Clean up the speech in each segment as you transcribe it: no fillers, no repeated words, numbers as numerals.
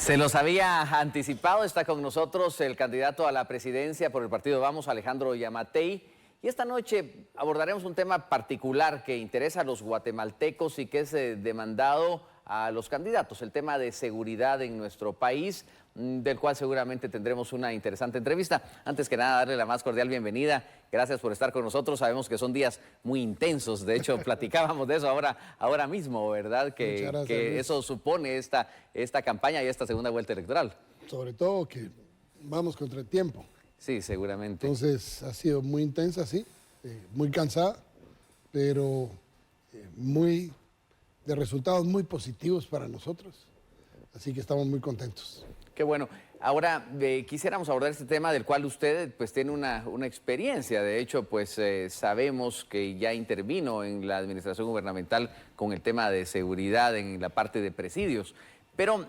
Se los había anticipado, está con nosotros el candidato a la presidencia por el partido Vamos, Alejandro Yamatei. Y esta noche abordaremos un tema particular que interesa a los guatemaltecos y que es demandado a los candidatos, el tema de seguridad en nuestro país, del cual seguramente tendremos una interesante entrevista. Antes que nada, darle la más cordial bienvenida. Gracias por estar con nosotros. Sabemos que son días muy intensos. De hecho, platicábamos de eso ahora mismo, ¿verdad? Que eso supone esta campaña y esta segunda vuelta electoral. Sobre todo que vamos contra el tiempo. Sí, seguramente. Entonces ha sido muy intensa, sí, muy cansada, pero de resultados muy positivos para nosotros. Así que estamos muy contentos. Qué bueno. Ahora, quisiéramos abordar este tema del cual usted pues tiene una experiencia. De hecho, pues sabemos que ya intervino en la administración gubernamental con el tema de seguridad en la parte de presidios. Pero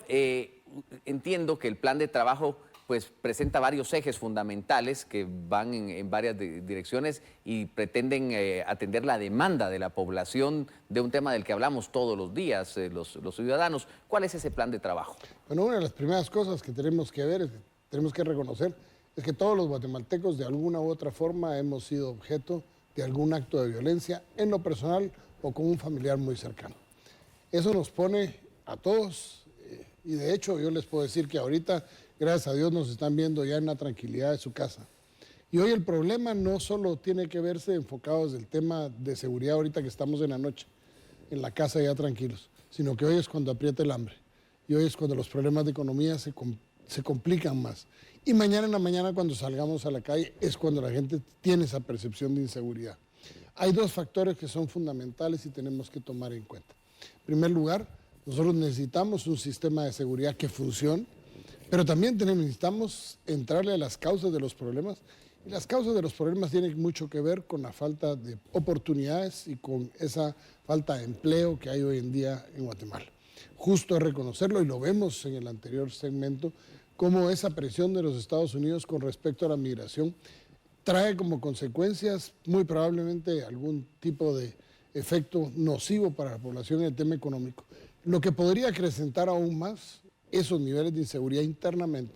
entiendo que el plan de trabajo pues presenta varios ejes fundamentales que van en varias direcciones y pretenden atender la demanda de la población de un tema del que hablamos todos los días, los ciudadanos. ¿Cuál es ese plan de trabajo? Bueno, una de las primeras cosas que tenemos que ver, tenemos que reconocer, es que todos los guatemaltecos de alguna u otra forma hemos sido objeto de algún acto de violencia en lo personal o con un familiar muy cercano. Eso nos pone a todos y de hecho yo les puedo decir que ahorita, gracias a Dios, nos están viendo ya en la tranquilidad de su casa. Y hoy el problema no solo tiene que verse enfocado desde el tema de seguridad ahorita que estamos en la noche, en la casa ya tranquilos, sino que hoy es cuando aprieta el hambre. Y hoy es cuando los problemas de economía se complican más. Y mañana en la mañana cuando salgamos a la calle es cuando la gente tiene esa percepción de inseguridad. Hay dos factores que son fundamentales y tenemos que tomar en cuenta. En primer lugar, nosotros necesitamos un sistema de seguridad que funcione, pero también necesitamos entrarle a las causas de los problemas. Y las causas de los problemas tienen mucho que ver con la falta de oportunidades y con esa falta de empleo que hay hoy en día en Guatemala. Justo es reconocerlo y lo vemos en el anterior segmento, cómo esa presión de los Estados Unidos con respecto a la migración trae como consecuencias muy probablemente algún tipo de efecto nocivo para la población en el tema económico, lo que podría acrecentar aún más esos niveles de inseguridad internamente,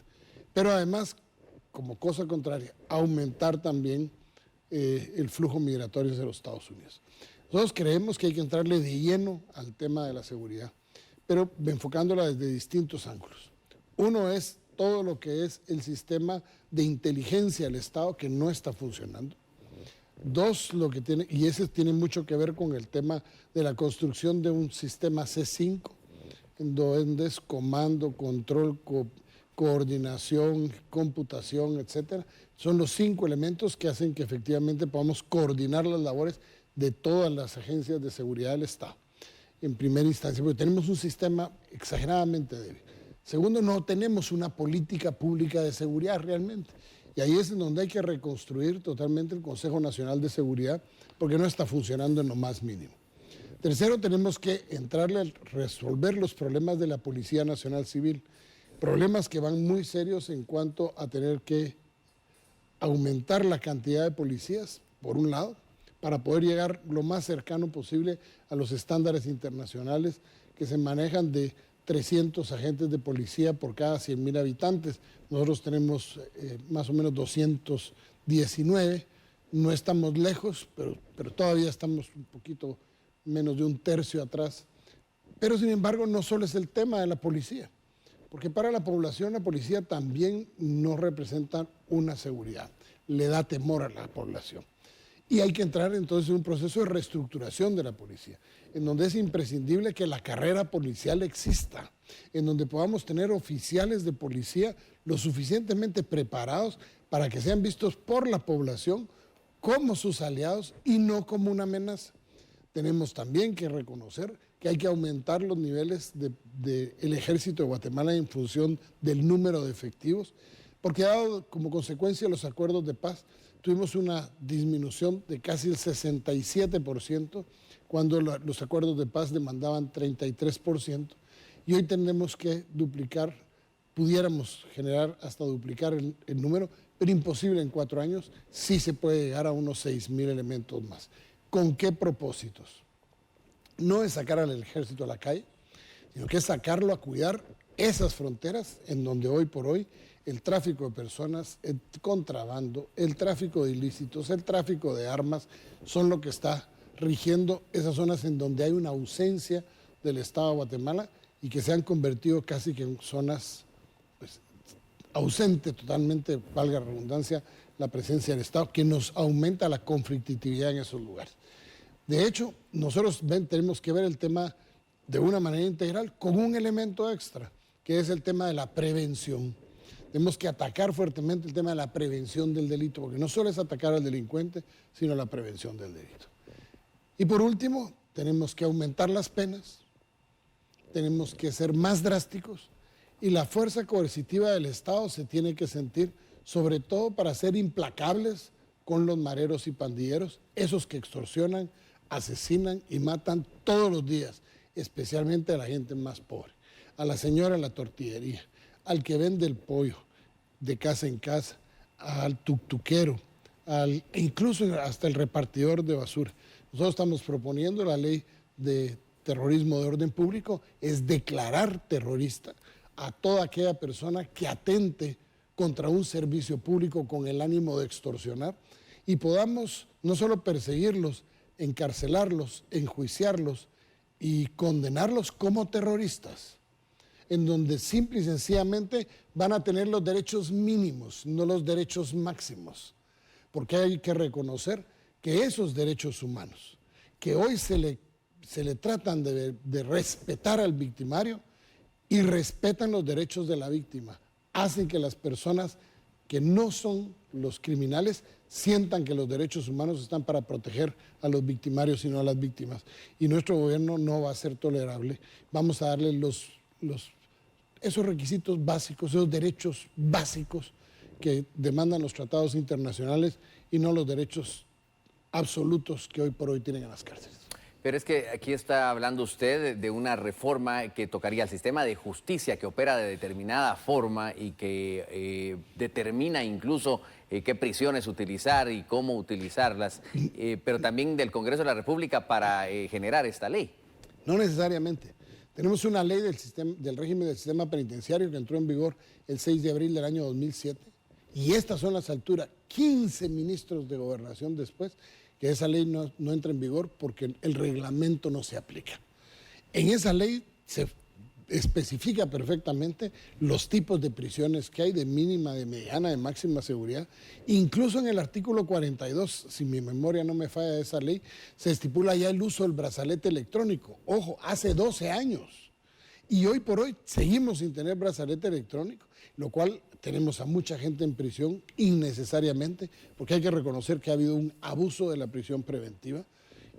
pero además, como cosa contraria, aumentar también el flujo migratorio hacia los Estados Unidos. Nosotros creemos que hay que entrarle de lleno al tema de la seguridad, pero enfocándola desde distintos ángulos. Uno es todo lo que es el sistema de inteligencia del Estado que no está funcionando. Dos, y ese tiene mucho que ver con el tema de la construcción de un sistema C5, en donde es comando, control, coordinación, computación, etcétera. Son los 5 elementos que hacen que efectivamente podamos coordinar las labores de todas las agencias de seguridad del Estado, en primera instancia, porque tenemos un sistema exageradamente débil. Segundo, no tenemos una política pública de seguridad realmente. Y ahí es en donde hay que reconstruir totalmente el Consejo Nacional de Seguridad, porque no está funcionando en lo más mínimo. Tercero, tenemos que entrarle a resolver los problemas de la Policía Nacional Civil, problemas que van muy serios en cuanto a tener que aumentar la cantidad de policías, por un lado, para poder llegar lo más cercano posible a los estándares internacionales que se manejan de 300 agentes de policía por cada 100,000 habitantes. Nosotros tenemos más o menos 219, no estamos lejos, pero todavía estamos un poquito menos de un tercio atrás. Pero sin embargo no solo es el tema de la policía, porque para la población la policía también no representa una seguridad, le da temor a la población. Y hay que entrar entonces en un proceso de reestructuración de la policía, en donde es imprescindible que la carrera policial exista, en donde podamos tener oficiales de policía lo suficientemente preparados para que sean vistos por la población como sus aliados y no como una amenaza. Tenemos también que reconocer que hay que aumentar los niveles del Ejército de Guatemala en función del número de efectivos, porque dado como consecuencia de los acuerdos de paz, tuvimos una disminución de casi el 67%, cuando los acuerdos de paz demandaban 33%, y hoy tenemos que duplicar, pudiéramos generar hasta duplicar el número, pero imposible en 4 años, sí se puede llegar a unos 6,000 elementos más. ¿Con qué propósitos? No es sacar al ejército a la calle, sino que es sacarlo a cuidar esas fronteras en donde hoy por hoy el tráfico de personas, el contrabando, el tráfico de ilícitos, el tráfico de armas son lo que está rigiendo esas zonas en donde hay una ausencia del Estado de Guatemala y que se han convertido casi que en zonas pues, ausentes totalmente, valga la redundancia, la presencia del Estado, que nos aumenta la conflictividad en esos lugares. De hecho, nosotros tenemos que ver el tema de una manera integral con un elemento extra, que es el tema de la prevención. Tenemos que atacar fuertemente el tema de la prevención del delito, porque no solo es atacar al delincuente, sino la prevención del delito. Y por último, tenemos que aumentar las penas, tenemos que ser más drásticos y la fuerza coercitiva del Estado se tiene que sentir, sobre todo para ser implacables con los mareros y pandilleros, esos que extorsionan, asesinan y matan todos los días, especialmente a la gente más pobre, a la señora en la tortillería, al que vende el pollo de casa en casa, al tuctuquero, incluso hasta el repartidor de basura. Nosotros estamos proponiendo la ley de terrorismo de orden público, es declarar terrorista a toda aquella persona que atente contra un servicio público con el ánimo de extorsionar y podamos no solo perseguirlos, encarcelarlos, enjuiciarlos y condenarlos como terroristas, en donde simple y sencillamente van a tener los derechos mínimos, no los derechos máximos, porque hay que reconocer que esos derechos humanos, que hoy se le tratan de respetar al victimario y respetan los derechos de la víctima, hacen que las personas que no son los criminales sientan que los derechos humanos están para proteger a los victimarios y no a las víctimas. Y nuestro gobierno no va a ser tolerable. Vamos a darle esos requisitos básicos, esos derechos básicos que demandan los tratados internacionales y no los derechos absolutos que hoy por hoy tienen en las cárceles. Pero es que aquí está hablando usted de una reforma que tocaría el sistema de justicia que opera de determinada forma y que determina incluso qué prisiones utilizar y cómo utilizarlas, pero también del Congreso de la República para generar esta ley. No necesariamente. Tenemos una ley del régimen del sistema penitenciario que entró en vigor el 6 de abril del año 2007 y estas son las alturas, 15 ministros de gobernación después, que esa ley no entra en vigor porque el reglamento no se aplica. En esa ley se especifica perfectamente los tipos de prisiones que hay, de mínima, de mediana, de máxima seguridad. Incluso en el artículo 42, si mi memoria no me falla de esa ley, se estipula ya el uso del brazalete electrónico. Ojo, hace 12 años. Y hoy por hoy seguimos sin tener brazalete electrónico, lo cual tenemos a mucha gente en prisión innecesariamente, porque hay que reconocer que ha habido un abuso de la prisión preventiva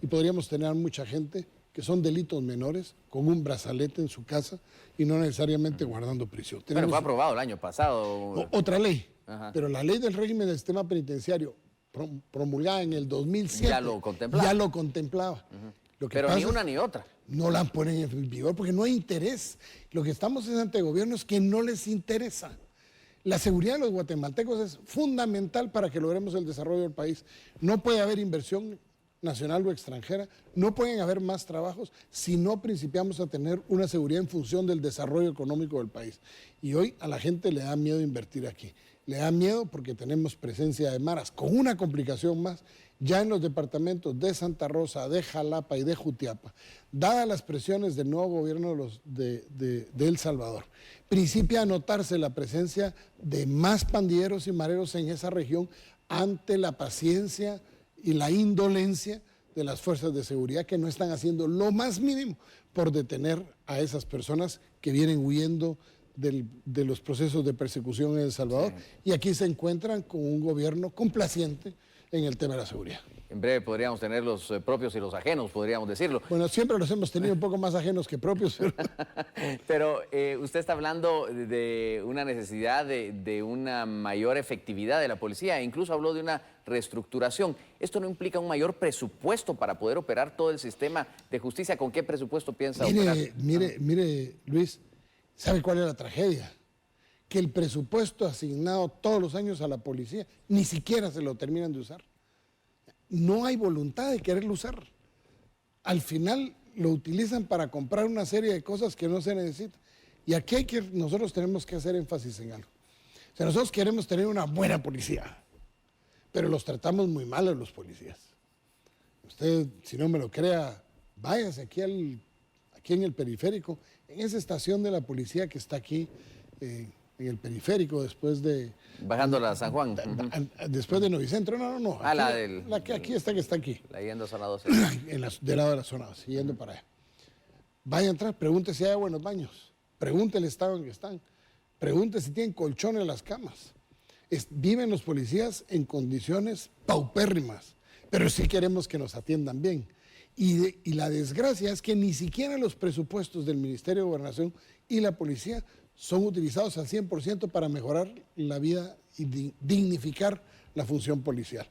y podríamos tener a mucha gente que son delitos menores con un brazalete en su casa y no necesariamente guardando prisión. Pero fue aprobado el año pasado. Otra ley, Ajá. Pero la ley del régimen del sistema penitenciario promulgada en el 2007 ya lo contemplaba. Lo que pero pasa ni una ni otra. No la ponen en vigor porque no hay interés. Lo que estamos es ante gobiernos que no les interesa. La seguridad de los guatemaltecos es fundamental para que logremos el desarrollo del país. No puede haber inversión nacional o extranjera, no pueden haber más trabajos si no principiamos a tener una seguridad en función del desarrollo económico del país. Y hoy a la gente le da miedo invertir aquí. Le da miedo porque tenemos presencia de maras, con una complicación más, ya en los departamentos de Santa Rosa, de Jalapa y de Jutiapa, dadas las presiones del nuevo gobierno de El Salvador, principia a notarse la presencia de más pandilleros y mareros en esa región ante la paciencia y la indolencia de las fuerzas de seguridad que no están haciendo lo más mínimo por detener a esas personas que vienen huyendo de los procesos de persecución en El Salvador, sí. Y aquí se encuentran con un gobierno complaciente en el tema de la seguridad. En breve podríamos tener los propios y los ajenos, podríamos decirlo. Bueno, siempre los hemos tenido un poco más ajenos que propios. Pero usted está hablando de una necesidad de una mayor efectividad de la policía, e incluso habló de una reestructuración. ¿Esto no implica un mayor presupuesto para poder operar todo el sistema de justicia? ¿Con qué presupuesto piensa operar? Mire, Luis, ¿sabe cuál es la tragedia? Que el presupuesto asignado todos los años a la policía ni siquiera se lo terminan de usar. No hay voluntad de quererlo usar. Al final lo utilizan para comprar una serie de cosas que no se necesitan. Y aquí nosotros tenemos que hacer énfasis en algo. O sea, nosotros queremos tener una buena policía, pero los tratamos muy mal a los policías. Usted, si no me lo crea, váyase aquí en el periférico, en esa estación de la policía que está aquí, en el periférico, después de... Bajando la San Juan. Después de Novicentro, no. Ah, la que aquí está, que está aquí. La yendo a zona 12. Del lado de la zona 12, yendo para allá. Vaya a entrar, pregunte si hay buenos baños, pregunte el estado en que están, pregunte si tienen colchones en las camas. Viven los policías en condiciones paupérrimas, pero sí queremos que nos atiendan bien. Y la desgracia es que ni siquiera los presupuestos del Ministerio de Gobernación y la policía son utilizados al 100% para mejorar la vida y dignificar la función policial.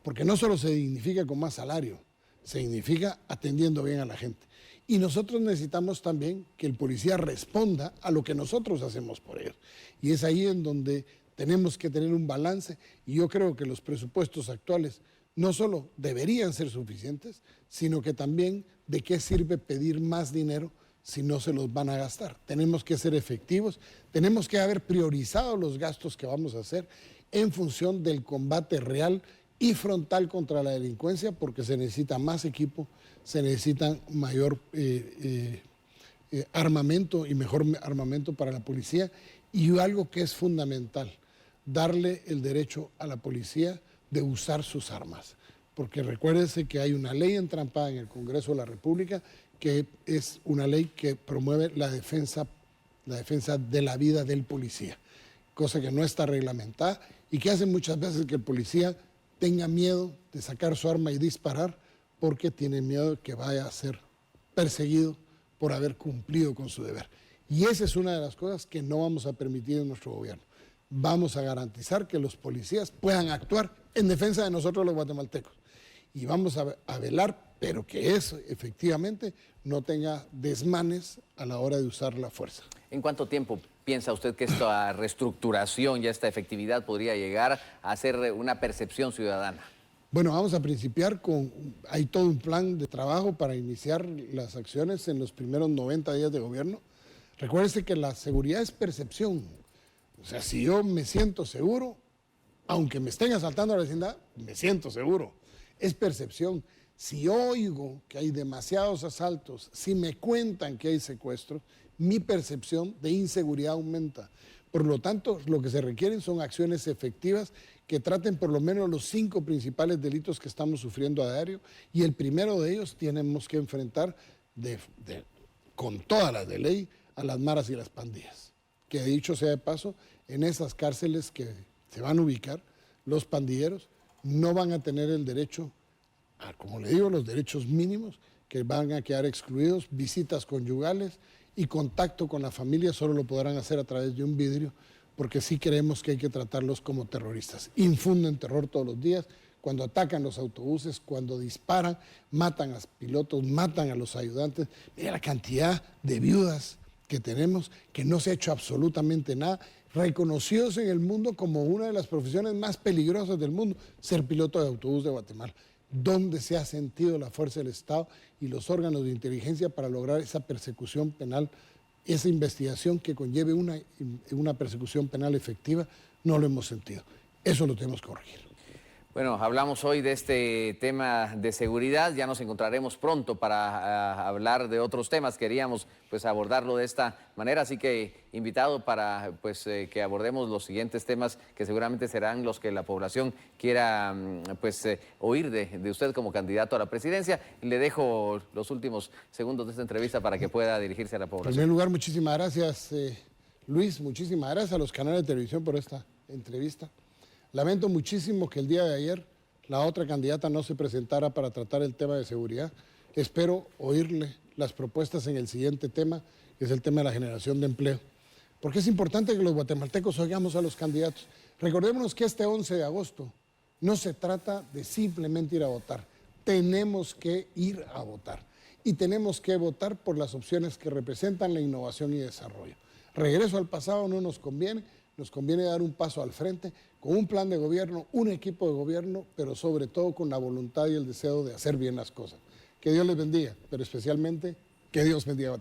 Porque no solo se dignifica con más salario, se dignifica atendiendo bien a la gente. Y nosotros necesitamos también que el policía responda a lo que nosotros hacemos por él. Y es ahí en donde tenemos que tener un balance, y yo creo que los presupuestos actuales no solo deberían ser suficientes, sino que también de qué sirve pedir más dinero si no se los van a gastar. Tenemos que ser efectivos, tenemos que haber priorizado los gastos que vamos a hacer en función del combate real y frontal contra la delincuencia, porque se necesita más equipo, se necesita mayor armamento y mejor armamento para la policía, y algo que es fundamental, darle el derecho a la policía de usar sus armas. Porque recuérdense que hay una ley entrampada en el Congreso de la República que es una ley que promueve la defensa de la vida del policía, cosa que no está reglamentada y que hace muchas veces que el policía tenga miedo de sacar su arma y disparar porque tiene miedo de que vaya a ser perseguido por haber cumplido con su deber. Y esa es una de las cosas que no vamos a permitir en nuestro gobierno. Vamos a garantizar que los policías puedan actuar en defensa de nosotros los guatemaltecos. Y vamos a velar, pero que eso efectivamente no tenga desmanes a la hora de usar la fuerza. ¿En cuánto tiempo piensa usted que esta reestructuración y esta efectividad podría llegar a ser una percepción ciudadana? Bueno, vamos a principiar hay todo un plan de trabajo para iniciar las acciones en los primeros 90 días de gobierno. Recuérdese que la seguridad es percepción. O sea, si yo me siento seguro, aunque me estén asaltando a la vecindad, me siento seguro. Es percepción. Si yo oigo que hay demasiados asaltos, si me cuentan que hay secuestros, mi percepción de inseguridad aumenta. Por lo tanto, lo que se requieren son acciones efectivas que traten por lo menos los 5 principales delitos que estamos sufriendo a diario, y el primero de ellos tenemos que enfrentar con todas las de ley a las maras y las pandillas. Que dicho sea de paso, en esas cárceles que se van a ubicar, los pandilleros no van a tener el derecho a, como le digo, los derechos mínimos, que van a quedar excluidos, visitas conyugales y contacto con la familia solo lo podrán hacer a través de un vidrio, porque sí creemos que hay que tratarlos como terroristas. Infunden terror todos los días, cuando atacan los autobuses, cuando disparan, matan a los pilotos, matan a los ayudantes. Mira la cantidad de viudas que tenemos, que no se ha hecho absolutamente nada, reconocidos en el mundo como una de las profesiones más peligrosas del mundo, ser piloto de autobús de Guatemala. ¿Dónde se ha sentido la fuerza del Estado y los órganos de inteligencia para lograr esa persecución penal, esa investigación que conlleve una persecución penal efectiva? No lo hemos sentido. Eso lo tenemos que corregir. Bueno, hablamos hoy de este tema de seguridad, ya nos encontraremos pronto para hablar de otros temas. Queríamos abordarlo de esta manera, así que invitado para que abordemos los siguientes temas que seguramente serán los que la población quiera oír de usted como candidato a la presidencia. Le dejo los últimos segundos de esta entrevista para que pueda dirigirse a la población. En primer lugar, muchísimas gracias, Luis, muchísimas gracias a los canales de televisión por esta entrevista. Lamento muchísimo que el día de ayer la otra candidata no se presentara para tratar el tema de seguridad. Espero oírle las propuestas en el siguiente tema, que es el tema de la generación de empleo. Porque es importante que los guatemaltecos oigamos a los candidatos. Recordémonos que este 11 de agosto no se trata de simplemente ir a votar. Tenemos que ir a votar. Y tenemos que votar por las opciones que representan la innovación y desarrollo. Regreso al pasado no nos conviene. Nos conviene dar un paso al frente con un plan de gobierno, un equipo de gobierno, pero sobre todo con la voluntad y el deseo de hacer bien las cosas. Que Dios les bendiga, pero especialmente que Dios bendiga a Guatemala.